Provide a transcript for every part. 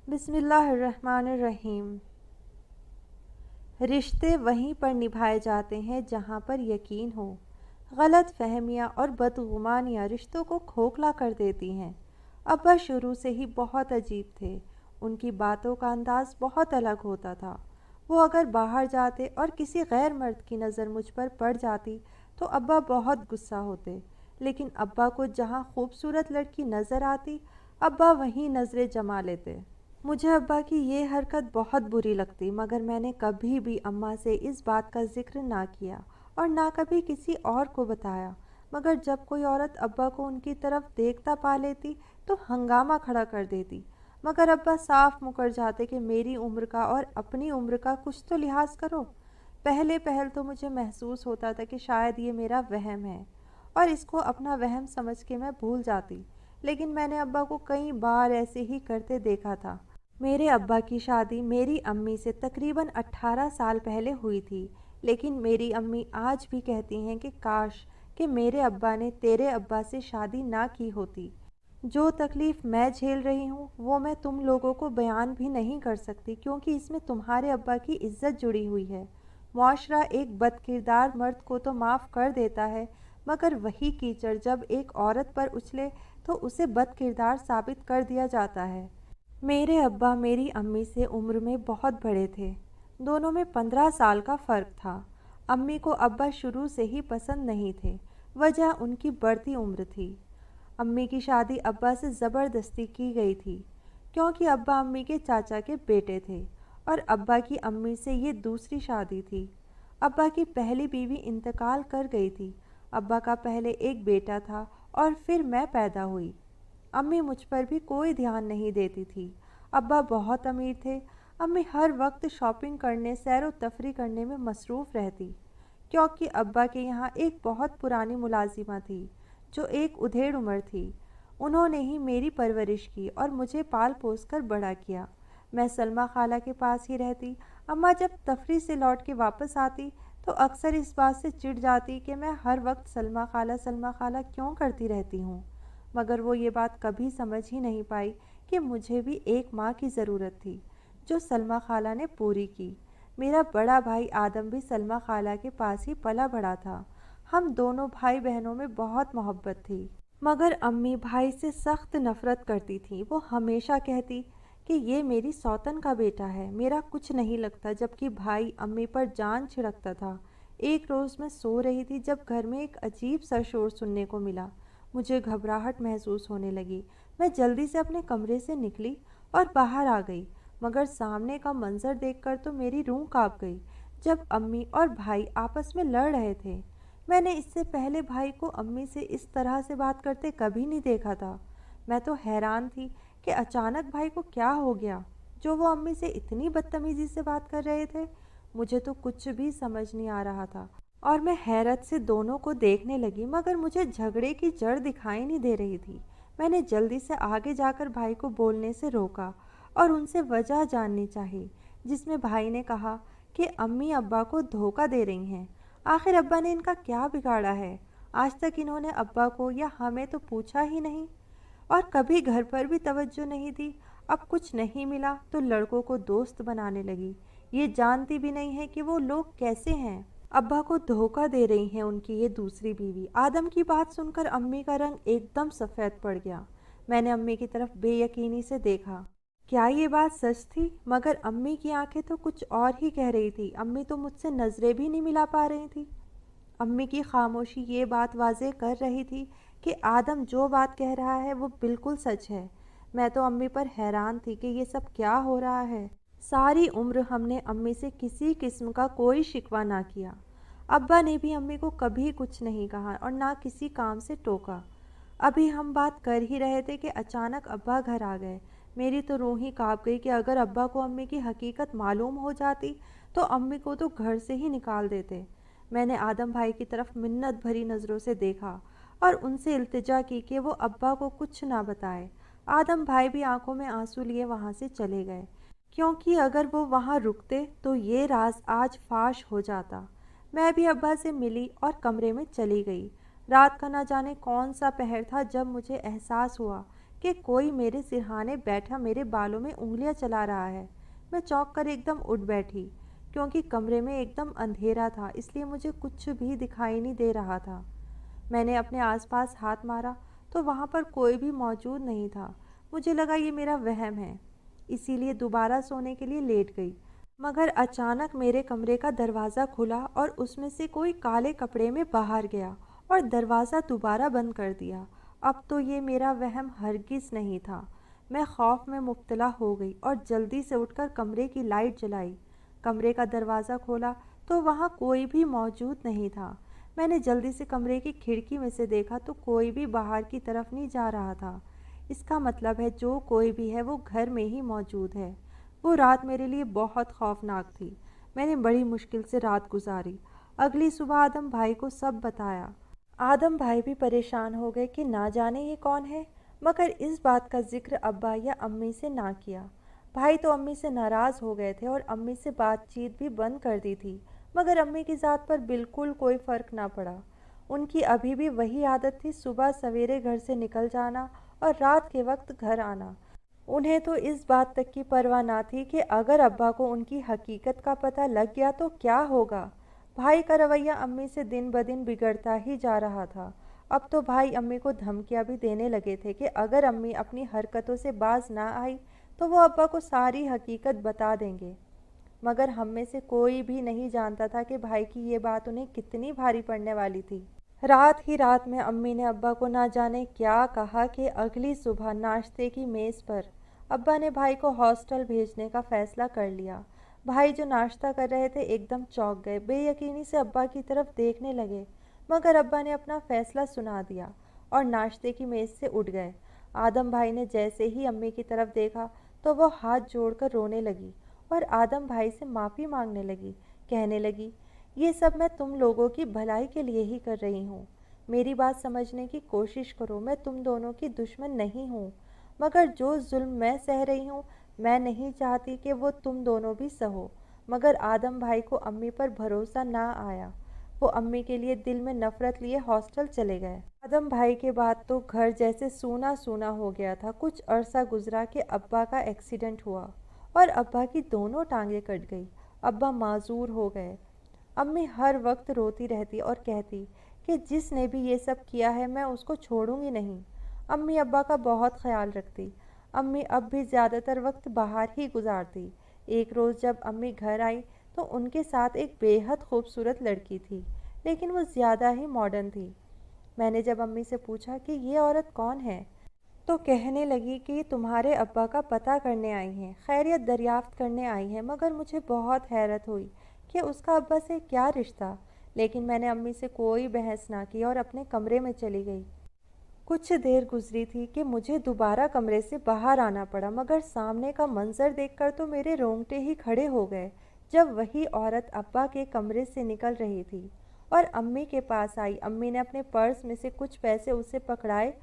बिस्मिल्लाहिर्रहमानिर्रहीम। रिश्ते वहीं पर निभाए जाते हैं जहाँ पर यकीन हो। गलत फहमियाँ और बदगुमानियाँ रिश्तों को खोखला कर देती हैं। अब्बा शुरू से ही बहुत अजीब थे। उनकी बातों का अंदाज़ बहुत अलग होता था। वो अगर बाहर जाते और किसी गैर मर्द की नज़र मुझ पर पड़ जाती तो अब्बा बहुत गुस्सा होते, लेकिन अब्बा को जहाँ खूबसूरत लड़की नज़र आती अब्बा वहीं नज़रें जमा लेते। मुझे अब्बा की ये हरकत बहुत बुरी लगती, मगर मैंने कभी भी अम्मा से इस बात का ज़िक्र ना किया और ना कभी किसी और को बताया। मगर जब कोई औरत अब्बा को उनकी तरफ देखता पा लेती तो हंगामा खड़ा कर देती। मगर अब्बा साफ मुकर जाते कि मेरी उम्र का और अपनी उम्र का कुछ तो लिहाज करो। पहले पहल तो मुझे महसूस होता था कि शायद ये मेरा वहम है और इसको अपना वहम समझ के मैं भूल जाती, लेकिन मैंने अब्बा को कई बार ऐसे ही करते देखा था। मेरे अब्बा की शादी मेरी अम्मी से तकरीबन 18 साल पहले हुई थी, लेकिन मेरी अम्मी आज भी कहती हैं कि काश कि मेरे अब्बा ने तेरे अब्बा से शादी ना की होती। जो तकलीफ़ मैं झेल रही हूँ वो मैं तुम लोगों को बयान भी नहीं कर सकती, क्योंकि इसमें तुम्हारे अब्बा की इज्जत जुड़ी हुई है। मुआशरा एक बदकिरदार मर्द को तो माफ़ कर देता है, मगर वही कीचड़ जब एक औरत पर उछले तो उसे बदकिरदार साबित कर दिया जाता है। मेरे अब्बा मेरी अम्मी से उम्र में बहुत बड़े थे। दोनों में 15 साल का फ़र्क था। अम्मी को अब्बा शुरू से ही पसंद नहीं थे। वजह उनकी बढ़ती उम्र थी। अम्मी की शादी अब्बा से ज़बरदस्ती की गई थी, क्योंकि अब्बा अम्मी के चाचा के बेटे थे और अब्बा की अम्मी से ये दूसरी शादी थी। अब्बा की पहली बीवी इंतकाल कर गई थी। अब्बा का पहले एक बेटा था और फिर मैं पैदा हुई। अम्मी मुझ पर भी कोई ध्यान नहीं देती थी। अब्बा बहुत अमीर थे। अम्मी हर वक्त शॉपिंग करने, सैर व तफरी करने में मसरूफ़ रहती, क्योंकि अब्बा के यहाँ एक बहुत पुरानी मुलाजिमा थी जो एक उधेड़ उम्र थी। उन्होंने ही मेरी परवरिश की और मुझे पाल पोस कर बड़ा किया। मैं सलमा खाला के पास ही रहती। अम्मा जब तफरी से लौट के वापस आती तो अक्सर इस बात से चिढ़ जाती कि मैं हर वक्त सलमा खाला क्यों करती रहती हूँ, मगर वो ये बात कभी समझ ही नहीं पाई कि मुझे भी एक माँ की ज़रूरत थी, जो सलमा खाला ने पूरी की। मेरा बड़ा भाई आदम भी सलमा खाला के पास ही पला बड़ा था। हम दोनों भाई बहनों में बहुत मोहब्बत थी, मगर अम्मी भाई से सख्त नफ़रत करती थी। वो हमेशा कहती कि ये मेरी सौतन का बेटा है, मेरा कुछ नहीं लगता, जबकि भाई अम्मी पर जान छिड़कता था। एक रोज़ मैं सो रही थी जब घर में एक अजीब सा शोर सुनने को मिला। मुझे घबराहट महसूस होने लगी। मैं जल्दी से अपने कमरे से निकली और बाहर आ गई, मगर सामने का मंजर देखकर तो मेरी रूह कांप गई। जब अम्मी और भाई आपस में लड़ रहे थे, मैंने इससे पहले भाई को अम्मी से इस तरह से बात करते कभी नहीं देखा था। मैं तो हैरान थी कि अचानक भाई को क्या हो गया जो वो अम्मी से इतनी बदतमीज़ी से बात कर रहे थे। मुझे तो कुछ भी समझ नहीं आ रहा था और मैं हैरत से दोनों को देखने लगी, मगर मुझे झगड़े की जड़ दिखाई नहीं दे रही थी। मैंने जल्दी से आगे जाकर भाई को बोलने से रोका और उनसे वजह जाननी चाहिए, जिसमें भाई ने कहा कि अम्मी अब्बा को धोखा दे रही हैं। आखिर अब्बा ने इनका क्या बिगाड़ा है? आज तक इन्होंने अब्बा को या हमें तो पूछा ही नहीं और कभी घर पर भी तवज्जो नहीं दी। अब कुछ नहीं मिला तो लड़कों को दोस्त बनाने लगी। ये जानती भी नहीं है कि वो लोग कैसे हैं। अब्बा को धोखा दे रही हैं उनकी ये दूसरी बीवी। आदम की बात सुनकर अम्मी का रंग एकदम सफ़ेद पड़ गया। मैंने अम्मी की तरफ बेयकीनी से देखा। क्या ये बात सच थी? मगर अम्मी की आंखें तो कुछ और ही कह रही थी। अम्मी तो मुझसे नज़रें भी नहीं मिला पा रही थी। अम्मी की खामोशी ये बात वाज़ेह कर रही थी कि आदम जो बात कह रहा है वो बिल्कुल सच है। मैं तो अम्मी पर हैरान थी कि ये सब क्या हो रहा है। सारी उम्र हमने अम्मी से किसी किस्म का कोई शिकवा ना किया। अब्बा ने भी अम्मी को कभी कुछ नहीं कहा और ना किसी काम से टोका। अभी हम बात कर ही रहे थे कि अचानक अब्बा घर आ गए। मेरी तो रूह ही कांप गई कि अगर अब्बा को अम्मी की हकीकत मालूम हो जाती तो अम्मी को तो घर से ही निकाल देते। मैंने आदम भाई की तरफ मिन्नत भरी नज़रों से देखा और उनसे इल्तिजा की कि वो अब्बा को कुछ ना बताए। आदम भाई भी आंखों में आंसू लिए वहाँ से चले गए, क्योंकि अगर वो वहाँ रुकते तो ये राज आज फाश हो जाता। मैं भी अब्बा से मिली और कमरे में चली गई। रात का न जाने कौन सा पहर था जब मुझे एहसास हुआ کہ کوई मेरे सिरहाने बैठा मेरे बालों में उंगलियां चला रहा है। मैं चौंक कर एकदम उठ बैठी, क्योंकि कमरे में एकदम अंधेरा था, इसलिए मुझे कुछ भी दिखाई नहीं दे रहा था। मैंने अपने आसपास हाथ मारा तो वहाँ पर कोई भी मौजूद नहीं था। मुझे लगा ये मेरा वहम है, इसीलिए दोबारा सोने के लिए लेट गई। मगर अचानक मेरे कमरे का दरवाज़ा खुला और उसमें से कोई काले कपड़े में बाहर गया और दरवाज़ा दोबारा बंद कर दिया। अब तो ये मेरा वहम हरगिज़ नहीं था। मैं खौफ में मुब्तला हो गई और जल्दी से उठकर कमरे की लाइट जलाई। कमरे का दरवाज़ा खोला तो वहाँ कोई भी मौजूद नहीं था। मैंने जल्दी से कमरे की खिड़की में से देखा तो कोई भी बाहर की तरफ नहीं जा रहा था। इसका मतलब है जो कोई भी है वो घर में ही मौजूद है। वो रात मेरे लिए बहुत खौफनाक थी। मैंने बड़ी मुश्किल से रात गुजारी। अगली सुबह आदम भाई को सब बताया। आदम भाई भी परेशान हो गए कि ना जाने ये कौन है, मगर इस बात का जिक्र अब्बा या अम्मी से ना किया। भाई तो अम्मी से नाराज़ हो गए थे और अम्मी से बातचीत भी बंद कर दी थी, मगर अम्मी की ज़ात पर बिल्कुल कोई फ़र्क ना पड़ा। उनकी अभी भी वही आदत थी, सुबह सवेरे घर से निकल जाना और रात के वक्त घर आना। उन्हें तो इस बात तक की परवाह ना थी कि अगर अब्बा को उनकी हकीकत का पता लग गया तो क्या होगा। भाई का रवैया अम्मी से दिन ब दिन बिगड़ता ही जा रहा था। अब तो भाई अम्मी को धमकियां भी देने लगे थे कि अगर अम्मी अपनी हरकतों से बाज ना आई तो वो अब्बा को सारी हकीकत बता देंगे। मगर हम में से कोई भी नहीं जानता था कि भाई की ये बात उन्हें कितनी भारी पड़ने वाली थी। रात ही रात में अम्मी ने अब्बा को ना जाने क्या कहा कि अगली सुबह नाश्ते की मेज़ पर अब्बा ने भाई को हॉस्टल भेजने का फ़ैसला कर लिया। भाई जो नाश्ता कर रहे थे एकदम चौंक गए, बेयकीनी से अब्बा की तरफ देखने लगे, मगर अब्बा ने अपना फ़ैसला सुना दिया और नाश्ते की मेज़ से उठ गए। आदम भाई ने जैसे ही अम्मी की तरफ देखा तो वो हाथ जोड़कर रोने लगी और आदम भाई से माफ़ी मांगने लगी। कहने लगी, ये सब मैं तुम लोगों की भलाई के लिए ही कर रही हूँ। मेरी बात समझने की कोशिश करो, मैं तुम दोनों की दुश्मन नहीं हूँ, मगर जो जुल्म मैं सह रही हूँ मैं नहीं चाहती कि वो तुम दोनों भी सहो। मगर आदम भाई को अम्मी पर भरोसा ना आया। वो अम्मी के लिए दिल में नफरत लिए हॉस्टल चले गए। आदम भाई के बाद तो घर जैसे सूना सूना हो गया था। कुछ अरसा गुजरा कि अब्बा का एक्सीडेंट हुआ और अब्बा की दोनों टांगें कट गई। अब्बा माजूर हो गए। अम्मी हर वक्त रोती रहती और कहती कि जिसने भी ये सब किया है मैं उसको छोड़ूंगी नहीं। अम्मी अब्बा का बहुत ख्याल रखती। अम्मी अब भी ज़्यादातर वक्त बाहर ही गुजारती। एक रोज़ जब अम्मी घर आई तो उनके साथ एक बेहद खूबसूरत लड़की थी, लेकिन वो ज़्यादा ही मॉडर्न थी। मैंने जब अम्मी से पूछा कि ये औरत कौन है तो कहने लगी कि तुम्हारे अब्बा का पता करने आई हैं, खैरियत दरियाफ्त करने आई हैं। मगर मुझे बहुत हैरत हुई कि उसका अब्बा से क्या रिश्ता। लेकिन मैंने अम्मी से कोई बहस ना की और अपने कमरे में चली गई। कुछ देर गुजरी थी कि मुझे दोबारा कमरे से बाहर आना पड़ा, मगर सामने का मंजर देखकर तो मेरे रोंगटे ही खड़े हो गए जब वही औरत अब्बा के कमरे से निकल रही थी और अम्मी के पास आई। अम्मी ने अपने पर्स में से कुछ पैसे उसे पकड़ाए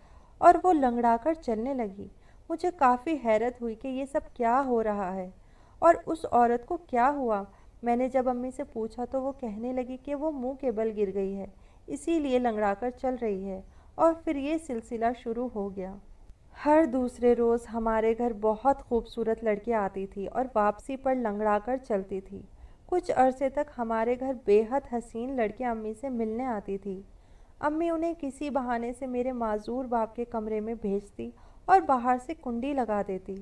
और वो लंगड़ाकर चलने लगी। मुझे काफ़ी हैरत हुई कि ये सब क्या हो रहा है और उस औरत को क्या हुआ। मैंने जब अम्मी से पूछा तो वो कहने लगी कि वो मुंह के बल गिर गई है, इसीलिए लंगड़ाकर चल रही है। और फिर ये सिलसिला शुरू हो गया। हर दूसरे रोज़ हमारे घर बहुत खूबसूरत लड़कियां आती थी और वापसी पर लंगड़ाकर चलती थी। कुछ अरसे तक हमारे घर बेहद हसीन लड़कियां अम्मी से मिलने आती थी। अम्मी उन्हें किसी बहाने से मेरे माजूर बाप के कमरे में भेजती और बाहर से कुंडी लगा देती।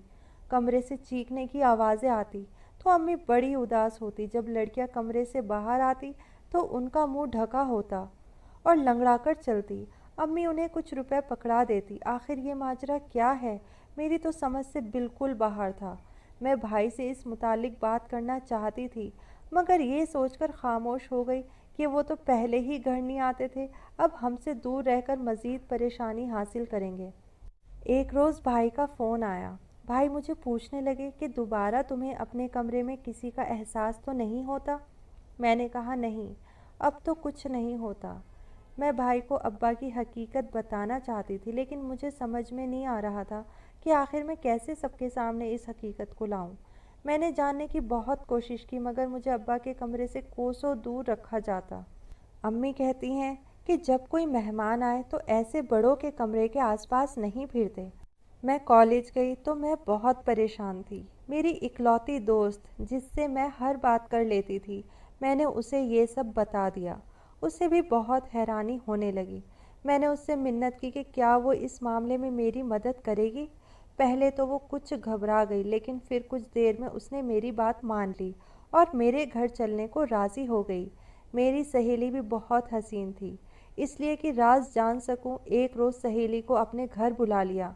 कमरे से चीखने की आवाज़ें आती तो अम्मी बड़ी उदास होती। जब लड़कियां कमरे से बाहर आती तो उनका मुंह ढका होता और लंगड़ाकर चलती। अम्मी उन्हें कुछ रुपए पकड़ा देती। आखिर ये माजरा क्या है, मेरी तो समझ से बिल्कुल बाहर था। मैं भाई से इस मुतालिक बात करना चाहती थी, मगर ये सोचकर खामोश हो गई कि वो तो पहले ही घर नहीं आते थे, अब हमसे दूर रहकर मज़ीद परेशानी हासिल करेंगे। एक रोज़ भाई का फ़ोन आया। भाई मुझे पूछने लगे कि दोबारा तुम्हें अपने कमरे में किसी का एहसास तो नहीं होता। मैंने कहा नहीं, अब तो कुछ नहीं होता। मैं भाई को अब्बा की हकीकत बताना चाहती थी, लेकिन मुझे समझ में नहीं आ रहा था कि आखिर मैं कैसे सबके सामने इस हकीकत को लाऊं। मैंने जानने की बहुत कोशिश की, मगर मुझे अब्बा के कमरे से कोसों दूर रखा जाता। अम्मी कहती हैं कि जब कोई मेहमान आए तो ऐसे बड़ों के कमरे के आसपास नहीं फिरते। मैं कॉलेज गई तो मैं बहुत परेशान थी। मेरी इकलौती दोस्त जिससे मैं हर बात कर लेती थी, मैंने उसे ये सब बता दिया। उसे भी बहुत हैरानी होने लगी। मैंने उससे मिन्नत की कि क्या वो इस मामले में मेरी मदद करेगी। पहले तो वो कुछ घबरा गई, लेकिन फिर कुछ देर में उसने मेरी बात मान ली और मेरे घर चलने को राज़ी हो गई। मेरी सहेली भी बहुत हसीन थी, इसलिए कि राज जान सकूं, एक रोज़ सहेली को अपने घर बुला लिया।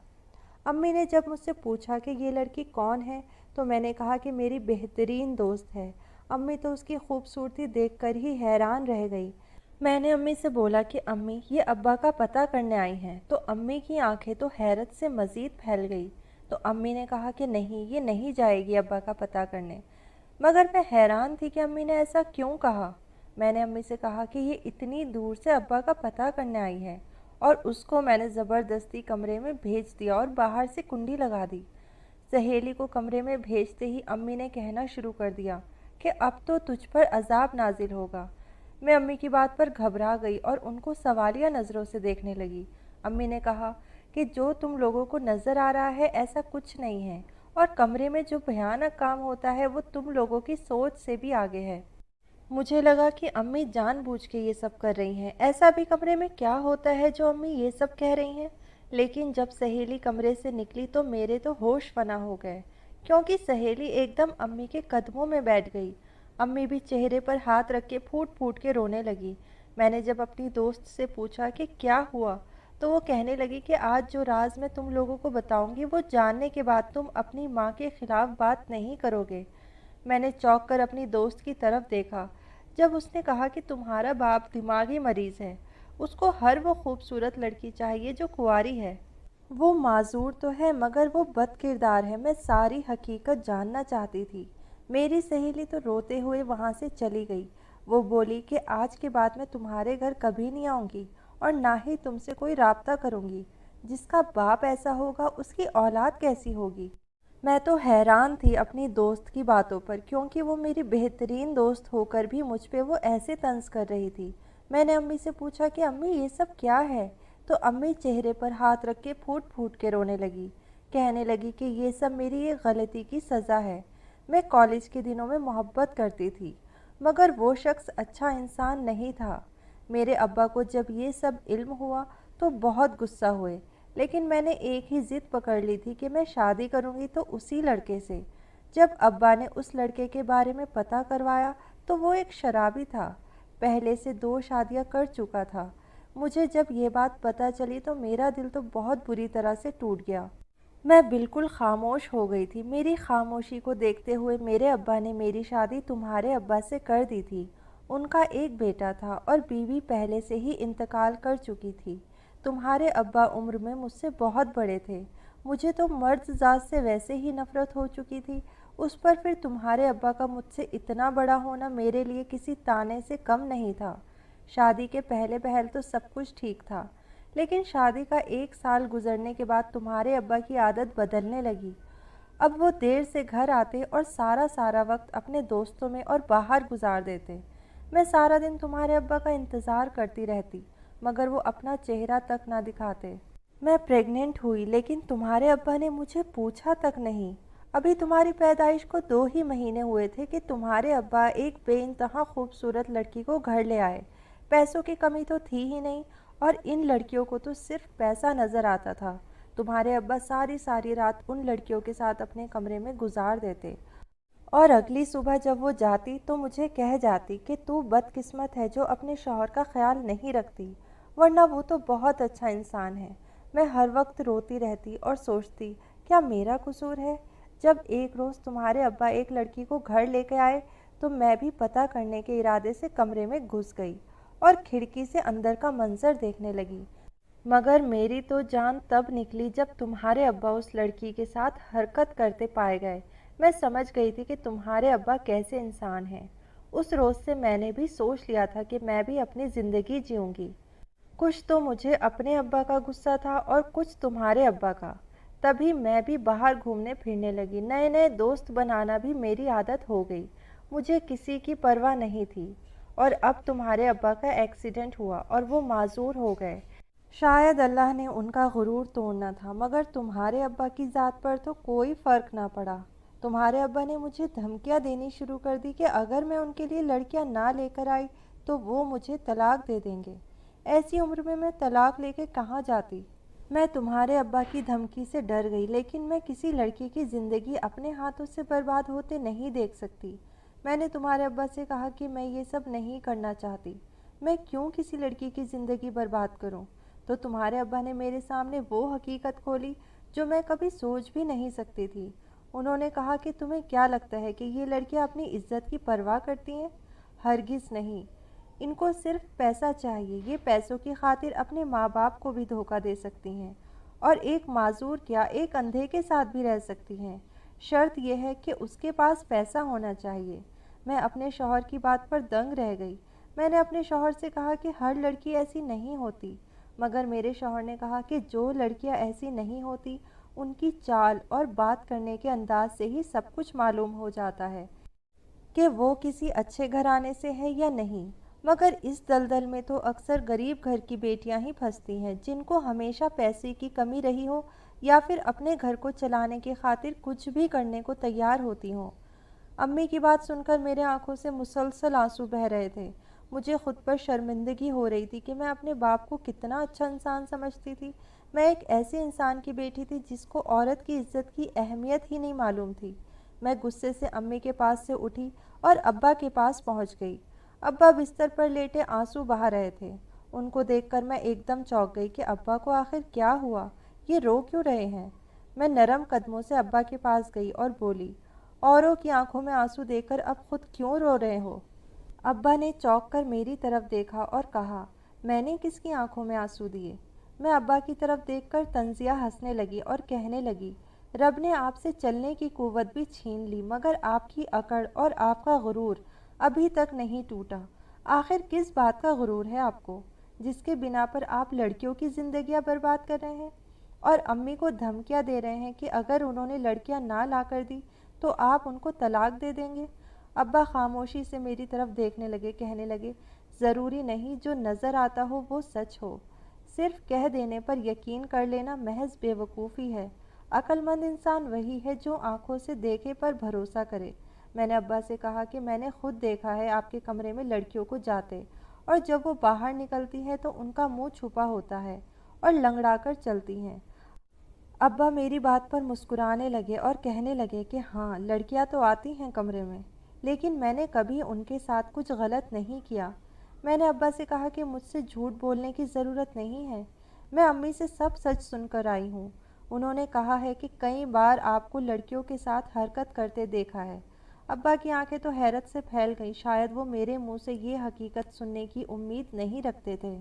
अम्मी ने जब मुझसे पूछा कि ये लड़की कौन है, तो मैंने कहा कि मेरी बेहतरीन दोस्त है। अम्मी तो उसकी खूबसूरती देखकर ही हैरान रह गई। मैंने अम्मी से बोला कि अम्मी, ये अब्बा का पता करने आई हैं। तो अम्मी की आंखें तो हैरत से मज़ीद फैल गई। तो अम्मी ने कहा कि नहीं, ये नहीं जाएगी अब्बा का पता करने। मगर मैं हैरान थी कि अम्मी ने ऐसा क्यों कहा। मैंने अम्मी से कहा कि ये इतनी दूर से अब्बा का पता करने आई है, और उसको मैंने ज़बरदस्ती कमरे में भेज दिया और बाहर से कुंडी लगा दी। सहेली को कमरे में भेजते ही अम्मी ने कहना शुरू कर दिया कि अब तो तुझ पर अजाब नाजिल होगा। मैं अम्मी की बात पर घबरा गई और उनको सवालिया नज़रों से देखने लगी। अम्मी ने कहा कि जो तुम लोगों को नज़र आ रहा है ऐसा कुछ नहीं है, और कमरे में जो भयानक काम होता है वो तुम लोगों की सोच से भी आगे है। मुझे लगा कि अम्मी जानबूझ के ये सब कर रही हैं। ऐसा भी कमरे में क्या होता है जो अम्मी ये सब कह रही हैं। लेकिन जब सहेली कमरे से निकली तो मेरे तो होश फना हो गए, क्योंकि सहेली एकदम अम्मी के कदमों में बैठ गई। अम्मी भी चेहरे पर हाथ रख के फूट फूट के रोने लगी। मैंने जब अपनी दोस्त से पूछा कि क्या हुआ, तो वो कहने लगी कि आज जो राज मैं तुम लोगों को बताऊंगी वो जानने के बाद तुम अपनी माँ के खिलाफ बात नहीं करोगे। मैंने चौंक कर अपनी दोस्त की तरफ देखा जब उसने कहा कि तुम्हारा बाप दिमागी मरीज है। उसको हर वो खूबसूरत लड़की चाहिए जो कुंवारी है। वो माजूर तो है, मगर वो बद किरदार है। मैं सारी हकीकत जानना चाहती थी। मेरी सहेली तो रोते हुए वहाँ से चली गई। वो बोली कि आज के बाद मैं तुम्हारे घर कभी नहीं आऊँगी और ना ही तुमसे कोई राब्ता करूँगी। जिसका बाप ऐसा होगा उसकी औलाद कैसी होगी। मैं तो हैरान थी अपनी दोस्त की बातों पर, क्योंकि वो मेरी बेहतरीन दोस्त होकर भी मुझ पे वो ऐसे तंज कर रही थी। मैंने अम्मी से पूछा कि अम्मी ये सब क्या है, तो अम्मी चेहरे पर हाथ रख के फूट फूट के रोने लगी। कहने लगी कि ये सब मेरी एक गलती की सज़ा है। मैं कॉलेज के दिनों में मोहब्बत करती थी, मगर वो शख्स अच्छा इंसान नहीं था। मेरे अब्बा को जब ये सब इल्म हुआ तो बहुत गुस्सा हुए, लेकिन मैंने एक ही ज़िद पकड़ ली थी कि मैं शादी करूंगी तो उसी लड़के से। जब अब्बा ने उस लड़के के बारे में पता करवाया तो वो एक शराबी था, पहले से 2 शादियां कर चुका था। मुझे जब ये बात पता चली तो मेरा दिल तो बहुत बुरी तरह से टूट गया। मैं बिल्कुल खामोश हो गई थी। मेरी खामोशी को देखते हुए मेरे अब्बा ने मेरी शादी तुम्हारे अब्बा से कर दी थी। उनका एक बेटा था और बीवी पहले से ही इंतकाल कर चुकी थी। तुम्हारे अब्बा उम्र में मुझसे बहुत बड़े थे। मुझे तो मर्द ज़ात से वैसे ही नफ़रत हो चुकी थी, उस पर फिर तुम्हारे अब्बा का मुझसे इतना बड़ा होना मेरे लिए किसी ताने से कम नहीं था। शादी के पहले पहल तो सब कुछ ठीक था, लेकिन शादी का 1 साल गुजरने के बाद तुम्हारे अब्बा की आदत बदलने लगी। अब वो देर से घर आते और सारा सारा वक्त अपने दोस्तों में और बाहर गुजार देते। मैं सारा दिन तुम्हारे अब्बा का इंतज़ार करती रहती, मगर वो अपना चेहरा तक ना दिखाते। मैं प्रेग्नेंट हुई, लेकिन तुम्हारे अब्बा ने मुझे पूछा तक नहीं। अभी तुम्हारी पैदाइश को 2 ही महीने हुए थे कि तुम्हारे अब्बा एक बेइंतहा खूबसूरत लड़की को घर ले आए। पैसों की कमी तो थी ही नहीं, और इन लड़कियों को तो सिर्फ पैसा नज़र आता था। तुम्हारे अब्बा सारी सारी रात उन लड़कियों के साथ अपने कमरे में गुजार देते, और अगली सुबह जब वो जाती तो मुझे कह जाती कि तू बदकिस्मत है जो अपने शौहर का ख्याल नहीं रखती, वरना वो तो बहुत अच्छा इंसान है। मैं हर वक्त रोती रहती और सोचती, क्या मेरा कसूर है। जब एक रोज़ तुम्हारे अब्बा एक लड़की को घर लेके आए तो मैं भी पता करने के इरादे से कमरे में घुस गई और खिड़की से अंदर का मंजर देखने लगी। मगर मेरी तो जान तब निकली जब तुम्हारे अब्बा उस लड़की के साथ हरकत करते पाए गए। मैं समझ गई थी कि तुम्हारे अब्बा कैसे इंसान हैं। उस रोज़ से मैंने भी सोच लिया था कि मैं भी अपनी ज़िंदगी जीऊँगी। कुछ तो मुझे अपने अब्बा का गुस्सा था और कुछ तुम्हारे अब्बा का। तभी मैं भी बाहर घूमने फिरने लगी। नए नए दोस्त बनाना भी मेरी आदत हो गई। मुझे किसी की परवाह नहीं थी। और अब तुम्हारे अब्बा का एक्सीडेंट हुआ और वो माजूर हो गए। शायद अल्लाह ने उनका गुरूर तोड़ना था, मगर तुम्हारे अब्बा की ज़ात पर तो कोई फ़र्क ना पड़ा। तुम्हारे अब्बा ने मुझे धमकियाँ देनी शुरू कर दी कि अगर मैं उनके लिए लड़कियाँ ना लेकर आई तो वो मुझे तलाक दे देंगे। ऐसी उम्र में मैं तलाक लेके कहाँ जाती। मैं तुम्हारे अब्बा की धमकी से डर गई, लेकिन मैं किसी लड़की की ज़िंदगी अपने हाथों से बर्बाद होते नहीं देख सकती। मैंने तुम्हारे अब्बा से कहा कि मैं ये सब नहीं करना चाहती। मैं क्यों किसी लड़की की ज़िंदगी बर्बाद करूं? तो तुम्हारे अब्बा ने मेरे सामने वो हकीकत खोली जो मैं कभी सोच भी नहीं सकती थी। उन्होंने कहा कि तुम्हें क्या लगता है कि ये लड़कियां अपनी इज्जत की परवाह करती हैं? हरगिज़ नहीं। इनको सिर्फ पैसा चाहिए। ये पैसों की खातिर अपने माँ बाप को भी धोखा दे सकती हैं, और एक माजूर क्या एक अंधे के साथ भी रह सकती हैं। शर्त यह है कि उसके पास पैसा होना चाहिए। मैं अपने शौहर की बात पर दंग रह गई। मैंने अपने शौहर से कहा कि हर लड़की ऐसी नहीं होती, मगर मेरे शौहर ने कहा कि जो लड़कियां ऐसी नहीं होती उनकी चाल और बात करने के अंदाज से ही सब कुछ मालूम हो जाता है कि वो किसी अच्छे घराने से है या नहीं। मगर इस दलदल में तो अक्सर गरीब घर की बेटियां ही फंसती हैं, जिनको हमेशा पैसे की कमी रही हो या फिर अपने घर को चलाने की खातिर कुछ भी करने को तैयार होती हों। अम्मी की बात सुनकर मेरे आंखों से मुसलसल आंसू बह रहे थे। मुझे खुद पर शर्मिंदगी हो रही थी कि मैं अपने बाप को कितना अच्छा इंसान समझती थी। मैं एक ऐसे इंसान की बेटी थी जिसको औरत की इज्जत की अहमियत ही नहीं मालूम थी। मैं गुस्से से अम्मी के पास से उठी और अब्बा के पास पहुंच गई। अब्बा बिस्तर पर लेटे आंसू बहा रहे थे। उनको देखकर मैं एकदम चौंक गई कि अब्बा को आखिर क्या हुआ, ये रो क्यों रहे हैं। मैं नरम कदमों से अब्बा के पास गई और बोली, औरों की आंखों में आंसू देखकर अब खुद क्यों रो रहे हो? अब्बा ने चौंक कर मेरी तरफ देखा और कहा, मैंने किसकी आंखों में आंसू दिए? मैं अब्बा की तरफ देखकर तंजिया हंसने लगी और कहने लगी, रब ने आपसे चलने की कुव्वत भी छीन ली, मगर आपकी अकड़ और आपका गुरूर अभी तक नहीं टूटा। आखिर किस बात का गुरूर है आपको, जिसके बिना पर आप लड़कियों की जिंदगियां बर्बाद कर रहे हैं और अम्मी को धमकियां दे रहे हैं कि अगर उन्होंने लड़कियां ना ला कर दी तो आप उनको तलाक दे देंगे। अब्बा खामोशी से मेरी तरफ देखने लगे, कहने लगे, ज़रूरी नहीं जो नज़र आता हो वो सच हो। सिर्फ कह देने पर यकीन कर लेना महज बेवकूफ़ी है। अक्लमंद इंसान वही है जो आंखों से देखे पर भरोसा करे। मैंने अब्बा से कहा कि मैंने खुद देखा है आपके कमरे में लड़कियों को जाते, और जब वो बाहर निकलती हैं तो उनका मुंह छुपा होता है और लंगड़ा कर चलती हैं। अब्बा मेरी बात पर मुस्कुराने लगे और कहने लगे कि हाँ, लड़कियां तो आती हैं कमरे में, लेकिन मैंने कभी उनके साथ कुछ गलत नहीं किया। मैंने अब्बा से कहा कि मुझसे झूठ बोलने की ज़रूरत नहीं है। मैं अम्मी से सब सच सुनकर आई हूँ। उन्होंने कहा है कि कई बार आपको लड़कियों के साथ हरकत करते देखा है। अब्बा की आंखें तो हैरत से फैल गईं। शायद वो मेरे मुंह से ये हकीकत सुनने की उम्मीद नहीं रखते थे।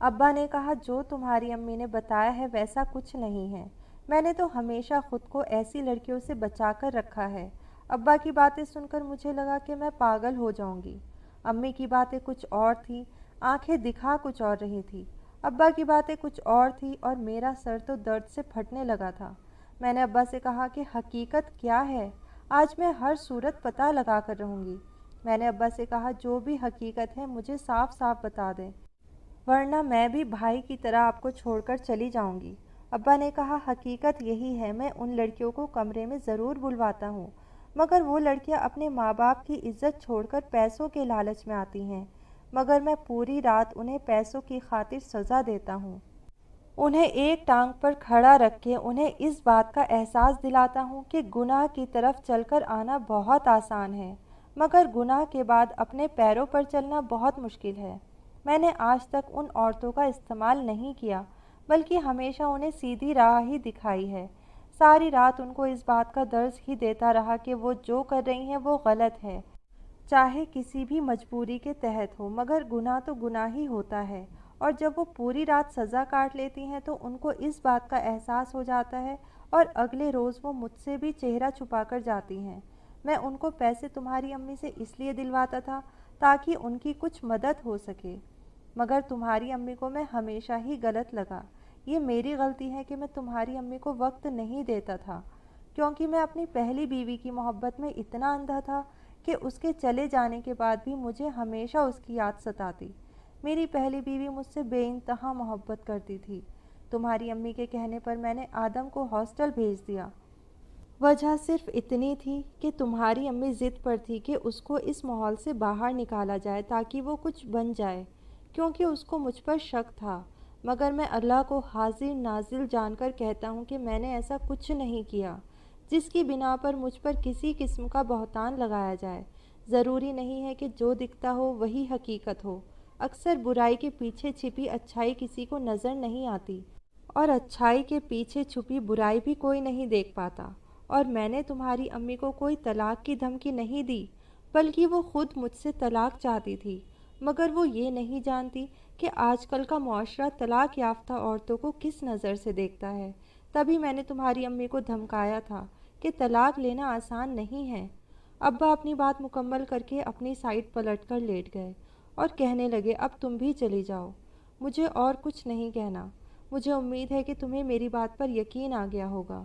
अब्बा ने कहा, जो तुम्हारी अम्मी ने बताया है वैसा कुछ नहीं है। मैंने तो हमेशा खुद को ऐसी लड़कियों से बचा कर रखा है। अब्बा की बातें सुनकर मुझे लगा कि मैं पागल हो जाऊंगी। अम्मी की बातें कुछ और थी, आंखें दिखा कुछ और रही थी। अब्बा की बातें कुछ और थी और मेरा सर तो दर्द से फटने लगा था। मैंने अब्बा से कहा कि हकीकत क्या है, आज मैं हर सूरत पता लगा कर रहूँगी। मैंने अब्बा से कहा, जो भी हकीकत है मुझे साफ साफ बता दें, वरना मैं भी भाई की तरह आपको छोड़कर चली जाऊंगी। अब्बा ने कहा, हकीकत यही है, मैं उन लड़कियों को कमरे में ज़रूर बुलवाता हूँ, मगर वो लड़कियाँ अपने माँ बाप की इज्जत छोड़कर पैसों के लालच में आती हैं। मगर मैं पूरी रात उन्हें पैसों की खातिर सज़ा देता हूँ। उन्हें एक टांग पर खड़ा रख के उन्हें इस बात का एहसास दिलाता हूँ कि गुनाह की तरफ चलकर आना बहुत आसान है, मगर गुनाह के बाद अपने पैरों पर चलना बहुत मुश्किल है। मैंने आज तक उन औरतों का इस्तेमाल नहीं किया, बल्कि हमेशा उन्हें सीधी राह ही दिखाई है। सारी रात उनको इस बात का दर्द ही देता रहा कि वो जो कर रही हैं वो गलत है, चाहे किसी भी मजबूरी के तहत हो, मगर गुनाह तो गुनाह ही होता है। और जब वो पूरी रात सज़ा काट लेती हैं तो उनको इस बात का एहसास हो जाता है, और अगले रोज़ वो मुझसे भी चेहरा छुपा कर जाती हैं। मैं उनको पैसे तुम्हारी अम्मी से इसलिए दिलवाता था ताकि उनकी कुछ मदद हो सके, मगर तुम्हारी अम्मी को मैं हमेशा ही गलत लगा। ये मेरी गलती है कि मैं तुम्हारी अम्मी को वक्त नहीं देता था, क्योंकि मैं अपनी पहली बीवी की मोहब्बत में इतना अंधा था कि उसके चले जाने के बाद भी मुझे हमेशा उसकी याद सताती। میری پہلی بیوی مجھ سے بے انتہا محبت کرتی تھی۔ تمہاری امی کے کہنے پر میں نے آدم کو ہاسٹل بھیج دیا۔ وجہ صرف اتنی تھی کہ تمہاری امی ضد پر تھی کہ اس کو اس ماحول سے باہر نکالا جائے تاکہ وہ کچھ بن جائے، کیونکہ اس کو مجھ پر شک تھا۔ مگر میں اللہ کو حاضر نازل جان کر کہتا ہوں کہ میں نے ایسا کچھ نہیں کیا جس کی بنا پر مجھ پر کسی قسم کا بہتان لگایا جائے۔ ضروری نہیں ہے کہ جو دکھتا ہو وہی حقیقت ہو۔ اکثر برائی کے پیچھے چھپی اچھائی کسی کو نظر نہیں آتی، اور اچھائی کے پیچھے چھپی برائی بھی کوئی نہیں دیکھ پاتا۔ اور میں نے تمہاری امی کو کوئی طلاق کی دھمکی نہیں دی، بلکہ وہ خود مجھ سے طلاق چاہتی تھی، مگر وہ یہ نہیں جانتی کہ آج کل کا معاشرہ طلاق یافتہ عورتوں کو کس نظر سے دیکھتا ہے۔ تبھی میں نے تمہاری امی کو دھمکایا تھا کہ طلاق لینا آسان نہیں ہے۔ ابا اپنی بات مکمل کر کے اپنی سائٹ پلٹ کر لیٹ گئے اور کہنے لگے، اب تم بھی چلی جاؤ، مجھے اور کچھ نہیں کہنا۔ مجھے امید ہے کہ تمہیں میری بات پر یقین آ گیا ہوگا۔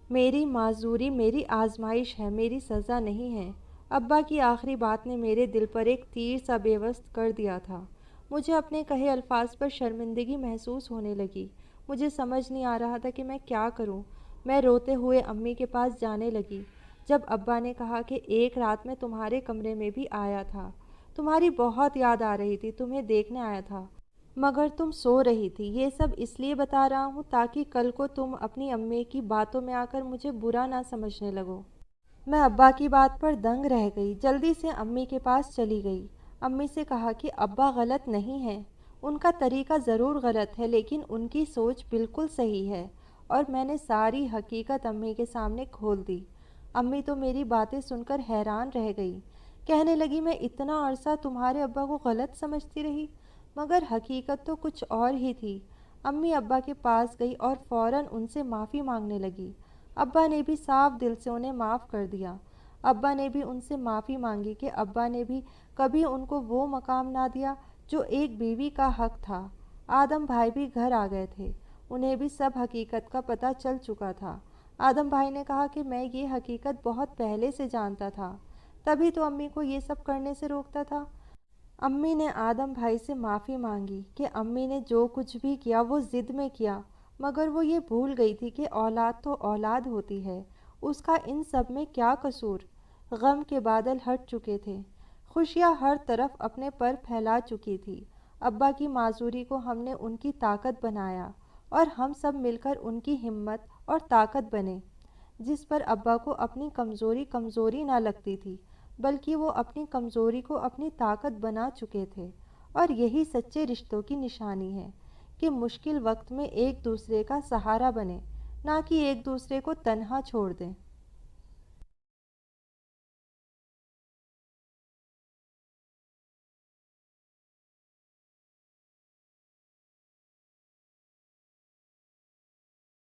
میری معذوری میری آزمائش ہے، میری سزا نہیں ہے۔ ابا کی آخری بات نے میرے دل پر ایک تیر سا بے وست کر دیا تھا۔ مجھے اپنے کہے الفاظ پر شرمندگی محسوس ہونے لگی۔ مجھے سمجھ نہیں آ رہا تھا کہ میں کیا کروں۔ میں روتے ہوئے امی کے پاس جانے لگی۔ جب ابا نے کہا کہ ایک رات میں تمہارے کمرے میں بھی آیا تھا، تمہاری بہت یاد آ رہی تھی، تمہیں دیکھنے آیا تھا، مگر تم سو رہی تھی۔ یہ سب اس لیے بتا رہا ہوں تاکہ کل کو تم اپنی امی کی باتوں میں آ کر مجھے برا نہ سمجھنے لگو۔ میں ابا کی بات پر دنگ رہ گئی، جلدی سے امی کے پاس چلی گئی۔ امی سے کہا کہ ابا غلط نہیں ہے، ان کا طریقہ ضرور غلط ہے لیکن ان کی سوچ بالکل صحیح ہے، اور میں نے ساری حقیقت امی کے سامنے کھول دی۔ امی تو میری باتیں سن کر حیران رہ گئی، کہنے لگی، میں اتنا عرصہ تمہارے ابا کو غلط سمجھتی رہی، مگر حقیقت تو کچھ اور ہی تھی۔ امی ابا کے پاس گئی اور فوراً ان سے معافی مانگنے لگی۔ ابا نے بھی صاف دل سے انہیں معاف کر دیا۔ ابا نے بھی ان سے معافی مانگی کہ ابا نے بھی کبھی ان کو وہ مقام نہ دیا جو ایک بیوی کا حق تھا۔ آدم بھائی بھی گھر آ گئے تھے، انہیں بھی سب حقیقت کا پتہ چل چکا تھا۔ آدم بھائی نے کہا کہ میں یہ حقیقت بہت پہلے سے جانتا تھا، تبھی تو امی کو یہ سب کرنے سے روکتا تھا۔ امی نے آدم بھائی سے معافی مانگی کہ امی نے جو کچھ بھی کیا وہ ضد میں کیا، مگر وہ یہ بھول گئی تھی کہ اولاد تو اولاد ہوتی ہے، اس کا ان سب میں کیا قصور۔ غم کے بادل ہٹ چکے تھے، خوشیاں ہر طرف اپنے پر پھیلا چکی تھی۔ ابا کی معذوری کو ہم نے ان کی طاقت بنایا، اور ہم سب مل کر ان کی ہمت اور طاقت بنے، جس پر ابا کو اپنی کمزوری کمزوری نہ لگتی تھی، بلکہ وہ اپنی کمزوری کو اپنی طاقت بنا چکے تھے۔ اور یہی سچے رشتوں کی نشانی ہے کہ مشکل وقت میں ایک دوسرے کا سہارا بنیں، نہ کہ ایک دوسرے کو تنہا چھوڑ دیں۔